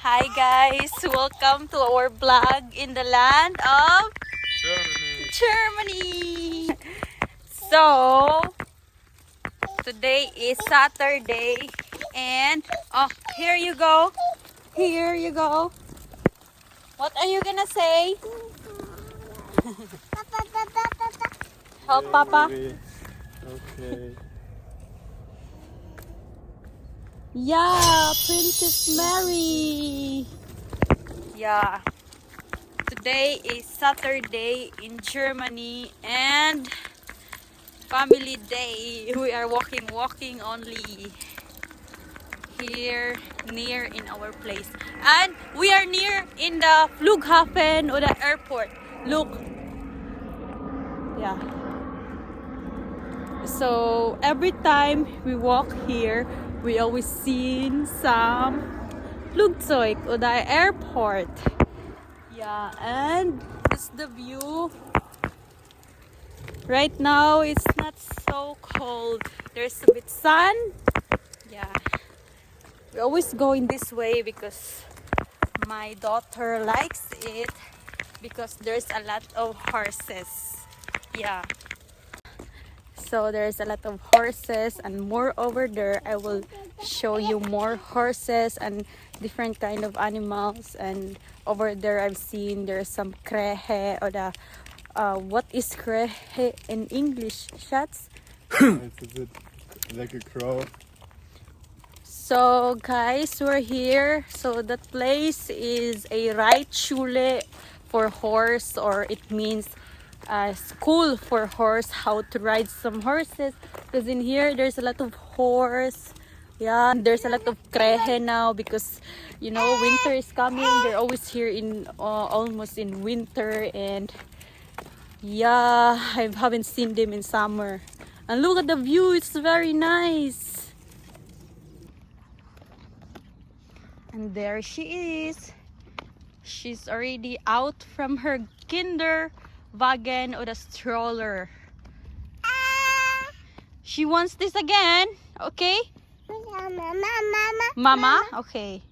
Hi guys, welcome to our vlog in the land of Germany. So today is Saturday and here you go. Here you go. What are you gonna say? Help Papa. Okay. Yeah, Princess Mary. Yeah. Today is Saturday in Germany and family day. We are walking only here near in our place. And we are near in the Flughafen or the airport. Look. Yeah. So every time we walk here, we always see some Flugzeug or the airport. Yeah, and this is the view. Right now it's not so cold. There's a bit sun. Yeah. We always go in this way because my daughter likes it because there's a lot of horses. Yeah. So there's a lot of horses, and more over there I will show you more horses and different kind of animals. And over there I've seen there's some krehe or the what is krehe in English, Schatz? It's a bit like a crow. So guys, we're here. So that place is a Reitschule for horse, or it means school for horse, how to ride some horses. Because in here there's a lot of horse. Yeah, there's a lot of krehe now because you know winter is coming. They're always here in almost in winter, and yeah, I haven't seen them in summer. And look at the view, it's very nice. And there she is. She's already out from her kinderwagen or the stroller. She wants this again. Okay? Mama? Okay.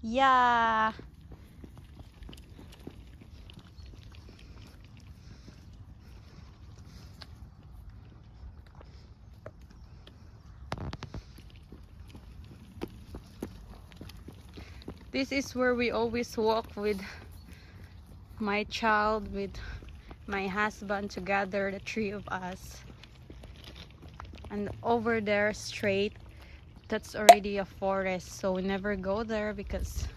Yeah. This is where we always walk with my child, with my husband together, the three of us. And over there straight, that's already a forest, so we never go there because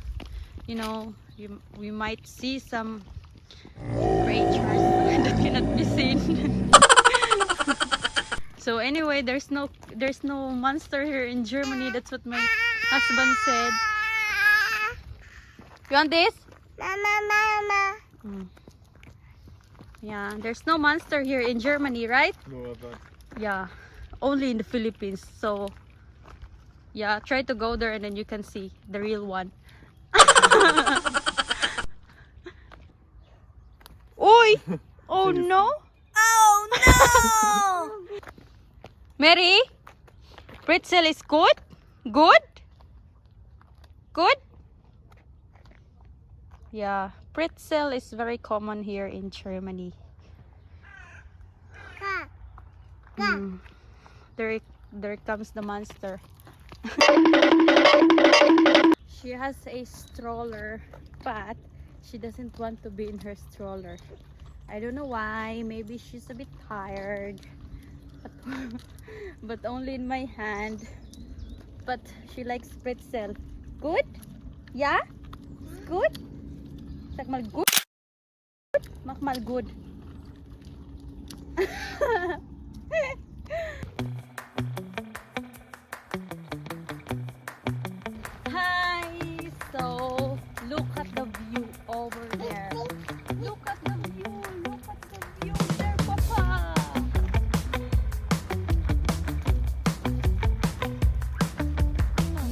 you know we might see some creatures that cannot be seen. So anyway, there's no monster here in Germany. That's what my husband said. You want this? Mama. Yeah, there's no monster here in Germany, right? No, but Yeah, only in the Philippines. So yeah, try to go there and then you can see the real one. Oi! Oh no! Oh no! Mary, pretzel is good? Good? Good? Yeah, pretzel is very common here in Germany. There comes the monster. She has a stroller, but she doesn't want to be in her stroller. I don't know why. Maybe she's a bit tired. But only in my hand. But she likes pretzel. Good? Yeah? It's good? Sag mal good? Mach mal good. Hi! So, look at the view over there. Look at the view! Look at the view there, Papa!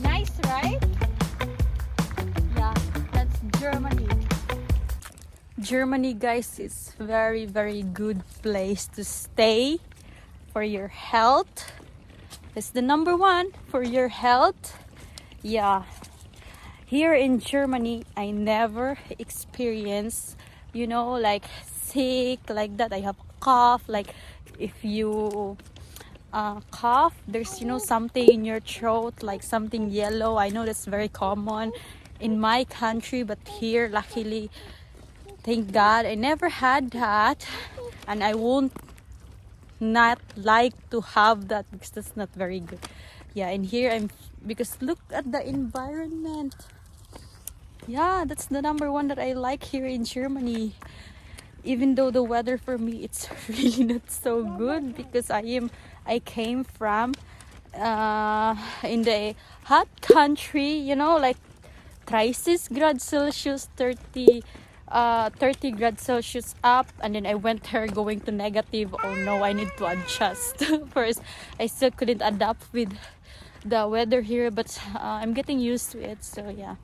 Nice, right? Yeah, that's Germany. Germany, guys, is very, very good place to stay for your health. It's the number one for your health. Yeah, here in Germany, I never experienced, you know, like sick like that. I have cough. Like if you cough, there's, you know, something in your throat, like something yellow. I know that's very common in my country, but here, luckily, thank God, I never had that, and I won't not like to have that because that's not very good. Yeah, and here I'm, because look at the environment. Yeah, that's the number one that I like here in Germany. Even though the weather for me it's really not so good because I came from in the hot country, you know, like 36 grad Celsius, 30 grad Celsius up, and then I went there going to negative. Oh no, I need to adjust. First, I still couldn't adapt with the weather here, but I'm getting used to it, so yeah.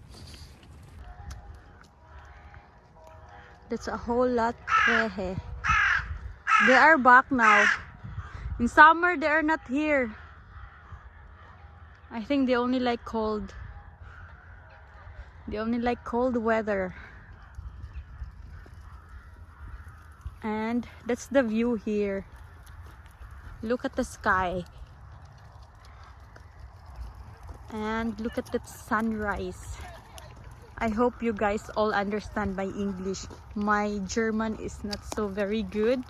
That's a whole lot. They are back now. In summer, they are not here. I think they only like cold. They only like cold weather. And that's the view here. Look at the sky. And look at that sunrise. I hope you guys all understand my English. My German is not so very good.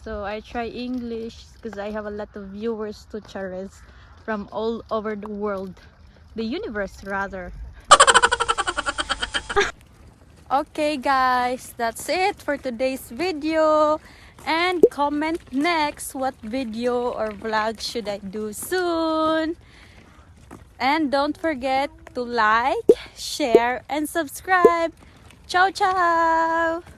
So I try English because I have a lot of viewers to Charles from all over the world. The universe rather. Okay guys, that's it for today's video. And comment next what video or vlog should I do soon. And don't forget to like, share, and subscribe. Ciao, ciao!